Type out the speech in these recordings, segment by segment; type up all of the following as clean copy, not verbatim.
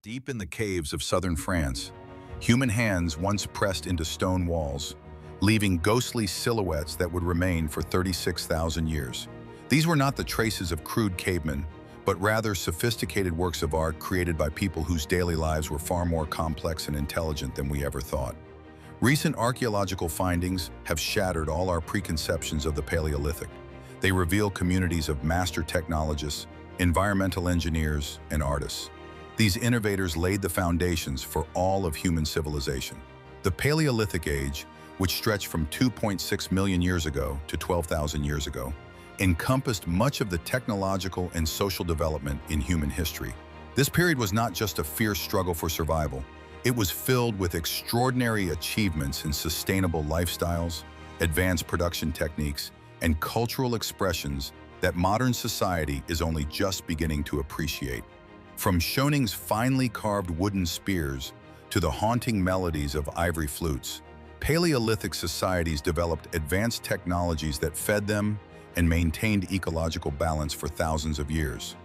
Deep in the caves of southern France, human hands once pressed into stone walls, leaving ghostly silhouettes that would remain for 36,000 years. These were not the traces of crude cavemen, but rather sophisticated works of art created by people whose daily lives were far more complex and intelligent than we ever thought. Recent archaeological findings have shattered all our preconceptions of the Paleolithic. They reveal communities of master technologists, environmental engineers, and artists. These innovators laid the foundations for all of human civilization. The Paleolithic age, which stretched from 2.6 million years ago to 12,000 years ago, encompassed much of the technological and social development in human history. This period was not just a fierce struggle for survival. It was filled with extraordinary achievements in sustainable lifestyles, advanced production techniques, and cultural expressions that modern society is only just beginning to appreciate. From Schoning's finely carved wooden spears to the haunting melodies of ivory flutes, Paleolithic societies developed advanced technologies that fed them and maintained ecological balance for thousands of years.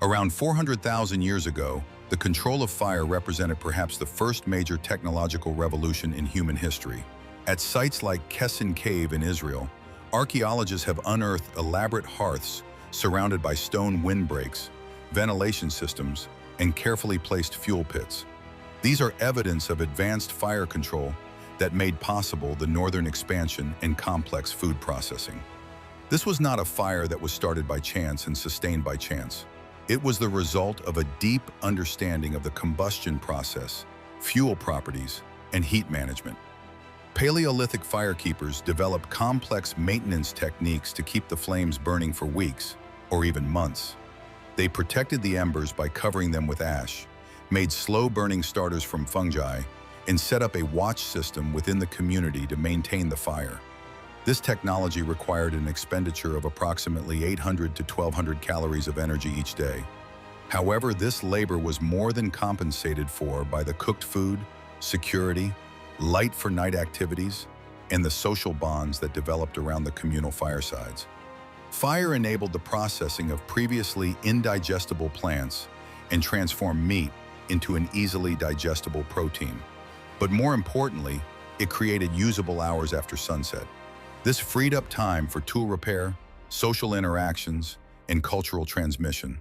Around 400,000 years ago, the control of fire represented perhaps the first major technological revolution in human history. At sites like Cavemen Cave in Israel, archaeologists have unearthed elaborate hearths surrounded by stone windbreaks, ventilation systems, and carefully placed fuel pits. These are evidence of advanced fire control that made possible the northern expansion and complex food processing. This was not a fire that was started by chance and sustained by chance. It was the result of a deep understanding of the combustion process, fuel properties, and heat management. Paleolithic firekeepers developed complex maintenance techniques to keep the flames burning for weeks or even months. They protected the embers by covering them with ash, made slow-burning starters from fungi, and set up a watch system within the community to maintain the fire. This technology required an expenditure of approximately 800 to 1,200 calories of energy each day. However, this labor was more than compensated for by the cooked food, security, light for night activities, and the social bonds that developed around the communal firesides. Fire enabled the processing of previously indigestible plants and transformed meat into an easily digestible protein. But more importantly, it created usable hours after sunset. This freed up time for tool repair, social interactions, and cultural transmission.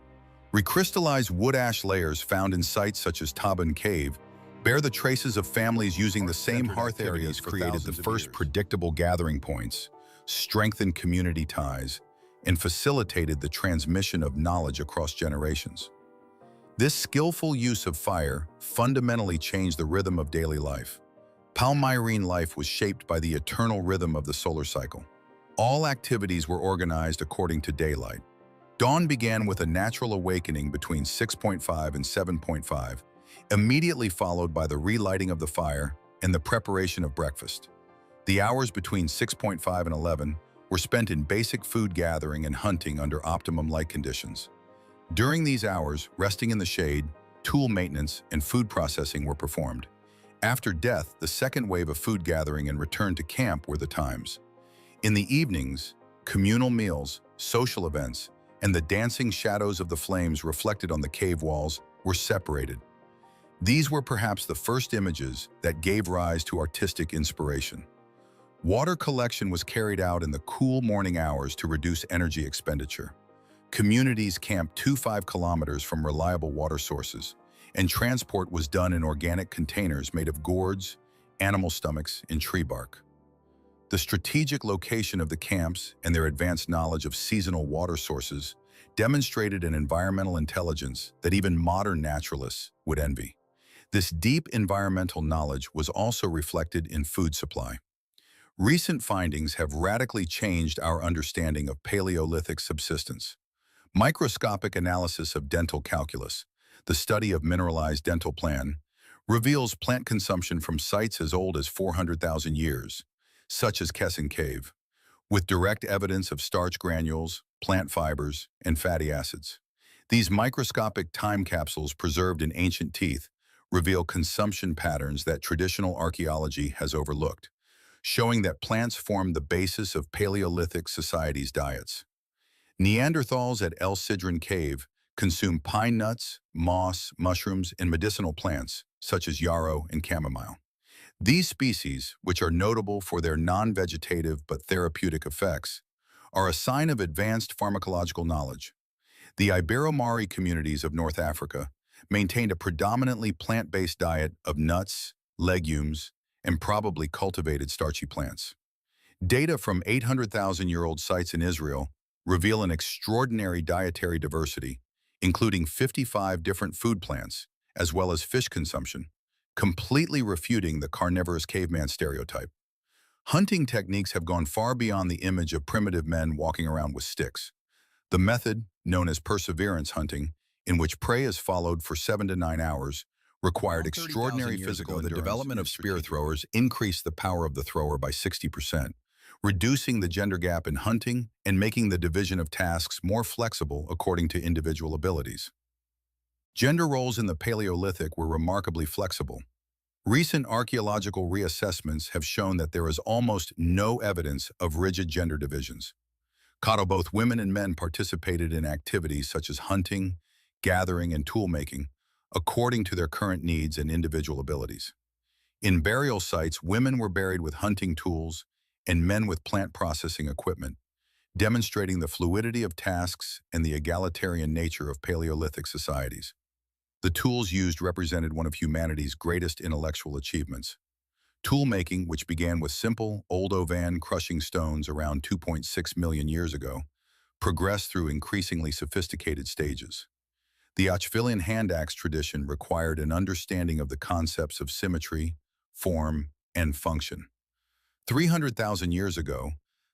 Recrystallized wood ash layers found in sites such as Cavemen Cave bear the traces of families using the same hearth areas created the first predictable gathering points, strengthened community ties, and facilitated the transmission of knowledge across generations. This skillful use of fire fundamentally changed the rhythm of daily life. Palmyrene life was shaped by the eternal rhythm of the solar cycle. All activities were organized according to daylight. Dawn began with a natural awakening between 6.5 and 7.5, immediately followed by the relighting of the fire and the preparation of breakfast. The hours between 6.5 and 11 were spent in basic food gathering and hunting under optimum light conditions. During these hours, resting in the shade, tool maintenance, and food processing were performed. After death, the second wave of food gathering and return to camp were the times. In the evenings, communal meals, social events, and the dancing shadows of the flames reflected on the cave walls were separated. These were perhaps the first images that gave rise to artistic inspiration. Water collection was carried out in the cool morning hours to reduce energy expenditure. Communities camped 2-5 kilometers from reliable water sources, and transport was done in organic containers made of gourds, animal stomachs, and tree bark. The strategic location of the camps and their advanced knowledge of seasonal water sources demonstrated an environmental intelligence that even modern naturalists would envy. This deep environmental knowledge was also reflected in food supply. Recent findings have radically changed our understanding of Paleolithic subsistence. Microscopic analysis of dental calculus, the study of mineralized dental plan, reveals plant consumption from sites as old as 400,000 years, such as Cavemen Cave, with direct evidence of starch granules, plant fibers, and fatty acids. These microscopic time capsules preserved in ancient teeth reveal consumption patterns that traditional archaeology has overlooked, showing that plants formed the basis of Paleolithic societies' diets. Neanderthals at El Sidron Cave consume pine nuts, moss, mushrooms, and medicinal plants, such as yarrow and chamomile. These species, which are notable for their non-vegetative but therapeutic effects, are a sign of advanced pharmacological knowledge. The Ibero-Mari communities of North Africa maintained a predominantly plant-based diet of nuts, legumes, and probably cultivated starchy plants. Data from 800,000-year-old sites in Israel reveal an extraordinary dietary diversity, including 55 different food plants, as well as fish consumption, completely refuting the carnivorous caveman stereotype. Hunting techniques have gone far beyond the image of primitive men walking around with sticks. The method, known as perseverance hunting, in which prey is followed for 7 to 9 hours, required extraordinary physical endurance. The development of spear throwers increased the power of the thrower by 60%, reducing the gender gap in hunting and making the division of tasks more flexible according to individual abilities. Gender roles in the Paleolithic were remarkably flexible. Recent archaeological reassessments have shown that there is almost no evidence of rigid gender divisions. Both women and men participated in activities such as hunting, gathering, and tool-making, according to their current needs and individual abilities. In burial sites, women were buried with hunting tools and men with plant processing equipment, demonstrating the fluidity of tasks and the egalitarian nature of Paleolithic societies. The tools used represented one of humanity's greatest intellectual achievements. Tool-making, which began with simple, old ovan crushing stones around 2.6 million years ago, progressed through increasingly sophisticated stages. The Acheulean hand axe tradition required an understanding of the concepts of symmetry, form, and function. 300,000 years ago,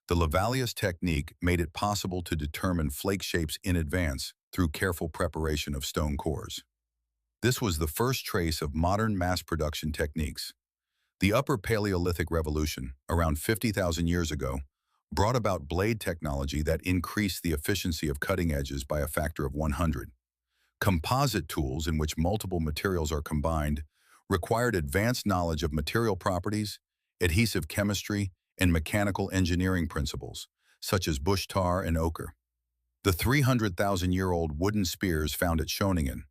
the Levallois technique made it possible to determine flake shapes in advance through careful preparation of stone cores. This was the first trace of modern mass production techniques. The Upper Paleolithic Revolution, around 50,000 years ago, brought about blade technology that increased the efficiency of cutting edges by a factor of 100. Composite tools, in which multiple materials are combined, required advanced knowledge of material properties, adhesive chemistry, and mechanical engineering principles, such as bush tar and ochre. The 300,000-year-old wooden spears found at Schoningen,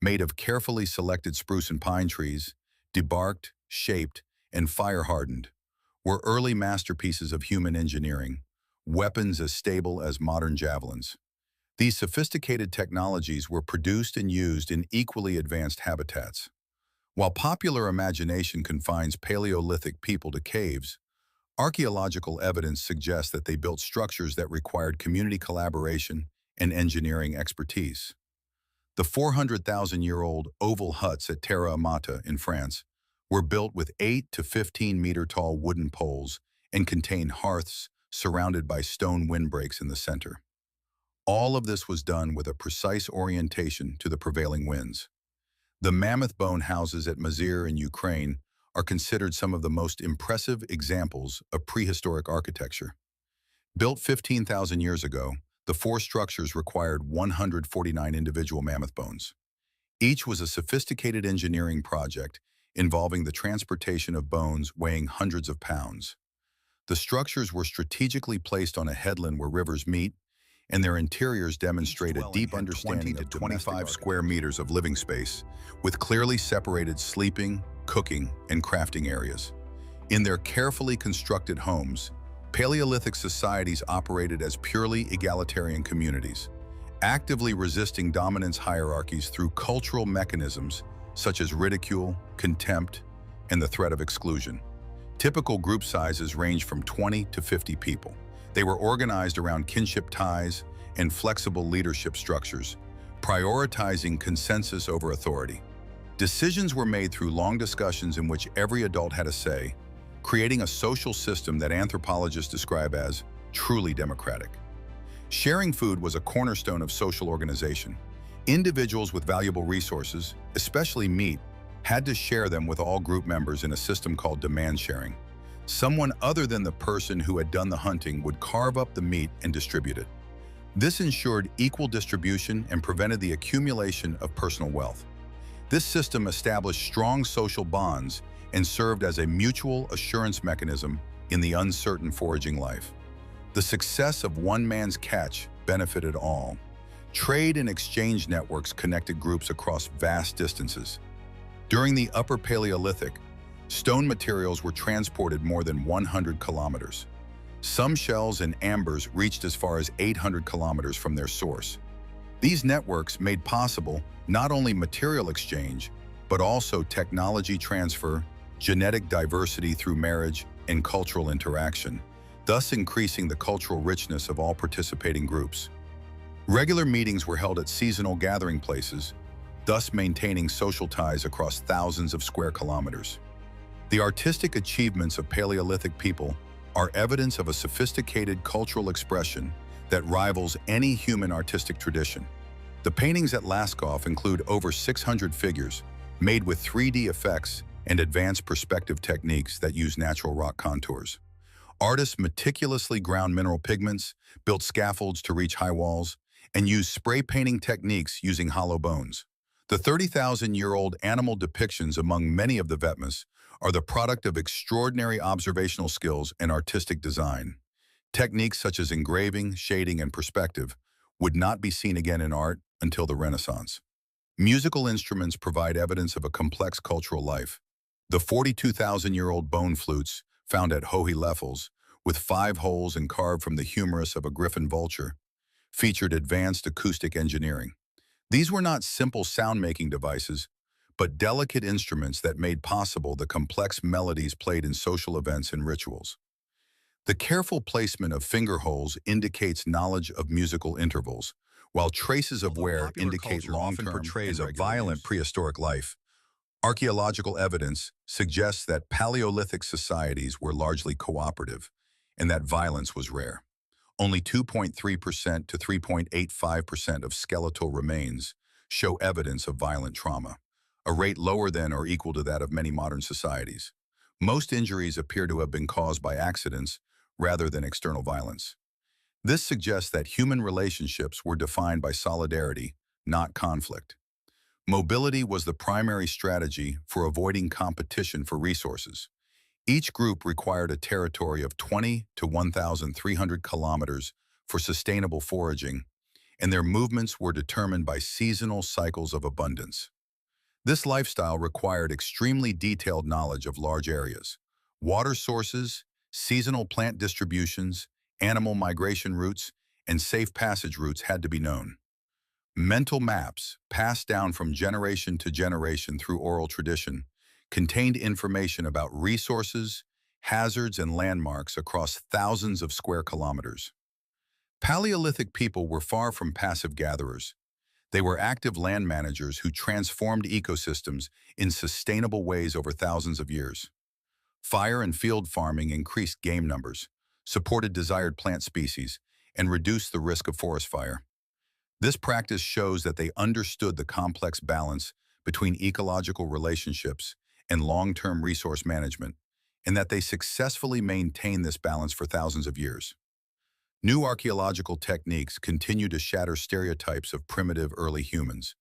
made of carefully selected spruce and pine trees, debarked, shaped, and fire-hardened, were early masterpieces of human engineering, weapons as stable as modern javelins. These sophisticated technologies were produced and used in equally advanced habitats. While popular imagination confines Paleolithic people to caves, archaeological evidence suggests that they built structures that required community collaboration and engineering expertise. The 400,000-year-old oval huts at Terra Amata in France were built with 8 to 15-meter-tall wooden poles and contained hearths surrounded by stone windbreaks in the center. All of this was done with a precise orientation to the prevailing winds. The mammoth bone houses at Mazir in Ukraine are considered some of the most impressive examples of prehistoric architecture. Built 15,000 years ago, the 4 structures required 149 individual mammoth bones. Each was a sophisticated engineering project involving the transportation of bones weighing hundreds of pounds. The structures were strategically placed on a headland where rivers meet, and their interiors demonstrate a deep understanding of 25 square meters of living space, with clearly separated sleeping, cooking, and crafting areas. In their carefully constructed homes, Paleolithic societies operated as purely egalitarian communities, actively resisting dominance hierarchies through cultural mechanisms such as ridicule, contempt, and the threat of exclusion. Typical group sizes range from 20 to 50 people. They were organized around kinship ties and flexible leadership structures, prioritizing consensus over authority. Decisions were made through long discussions in which every adult had a say, creating a social system that anthropologists describe as truly democratic. Sharing food was a cornerstone of social organization. Individuals with valuable resources, especially meat, had to share them with all group members in a system called demand sharing. Someone other than the person who had done the hunting would carve up the meat and distribute it. This ensured equal distribution and prevented the accumulation of personal wealth. This system established strong social bonds and served as a mutual assurance mechanism in the uncertain foraging life. The success of one man's catch benefited all. Trade and exchange networks connected groups across vast distances. During the Upper Paleolithic, stone materials were transported more than 100 kilometers. Some shells and ambers reached as far as 800 kilometers from their source. These networks made possible not only material exchange, but also technology transfer, genetic diversity through marriage, and cultural interaction, thus increasing the cultural richness of all participating groups. Regular meetings were held at seasonal gathering places, thus maintaining social ties across thousands of square kilometers. The artistic achievements of Paleolithic people are evidence of a sophisticated cultural expression that rivals any human artistic tradition. The paintings at Lascaux include over 600 figures, made with 3D effects and advanced perspective techniques that use natural rock contours. Artists meticulously ground mineral pigments, built scaffolds to reach high walls, and used spray painting techniques using hollow bones. The 30,000-year-old animal depictions among many of the Vetmas are the product of extraordinary observational skills and artistic design. Techniques such as engraving, shading, and perspective would not be seen again in art until the Renaissance. Musical instruments provide evidence of a complex cultural life. The 42,000-year-old bone flutes, found at Hohe-Leffels, with 5 holes and carved from the humerus of a griffin vulture, featured advanced acoustic engineering. These were not simple sound-making devices, but delicate instruments that made possible the complex melodies played in social events and rituals. The careful placement of finger holes indicates knowledge of musical intervals, while traces of wear indicate long-term portrays a violent prehistoric life. Archaeological evidence suggests that Paleolithic societies were largely cooperative, and that violence was rare. Only 2.3% to 3.85% of skeletal remains show evidence of violent trauma, a rate lower than or equal to that of many modern societies. Most injuries appear to have been caused by accidents rather than external violence. This suggests that human relationships were defined by solidarity, not conflict. Mobility was the primary strategy for avoiding competition for resources. Each group required a territory of 20 to 1,300 kilometers for sustainable foraging, and their movements were determined by seasonal cycles of abundance. This lifestyle required extremely detailed knowledge of large areas. Water sources, seasonal plant distributions, animal migration routes, and safe passage routes had to be known. Mental maps, passed down from generation to generation through oral tradition, contained information about resources, hazards, and landmarks across thousands of square kilometers. Paleolithic people were far from passive gatherers. They were active land managers who transformed ecosystems in sustainable ways over thousands of years. Fire and field farming increased game numbers, supported desired plant species, and reduced the risk of forest fire. This practice shows that they understood the complex balance between ecological relationships and long-term resource management, and that they successfully maintained this balance for thousands of years. New archaeological techniques continue to shatter stereotypes of primitive early humans.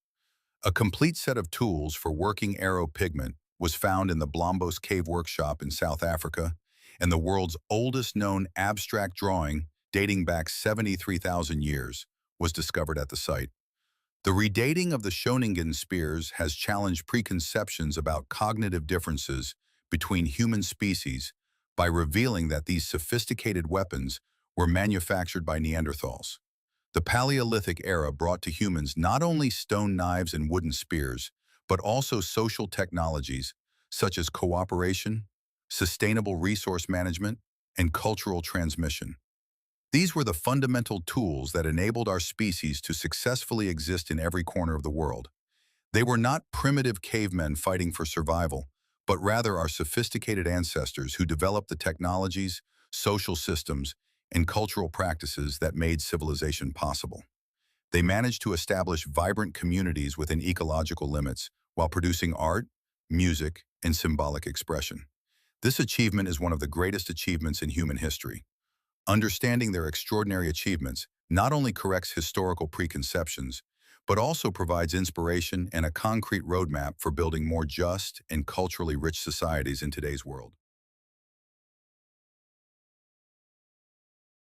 A complete set of tools for working arrow pigment was found in the Blombos Cave Workshop in South Africa, and the world's oldest known abstract drawing, dating back 73,000 years, was discovered at the site. The redating of the Schoningen spears has challenged preconceptions about cognitive differences between human species by revealing that these sophisticated weapons were manufactured by Neanderthals. The Paleolithic era brought to humans not only stone knives and wooden spears, but also social technologies such as cooperation, sustainable resource management, and cultural transmission. These were the fundamental tools that enabled our species to successfully exist in every corner of the world. They were not primitive cavemen fighting for survival, but rather our sophisticated ancestors who developed the technologies, social systems, and cultural practices that made civilization possible. They managed to establish vibrant communities within ecological limits while producing art, music, and symbolic expression. This achievement is one of the greatest achievements in human history. Understanding their extraordinary achievements not only corrects historical preconceptions, but also provides inspiration and a concrete roadmap for building more just and culturally rich societies in today's world.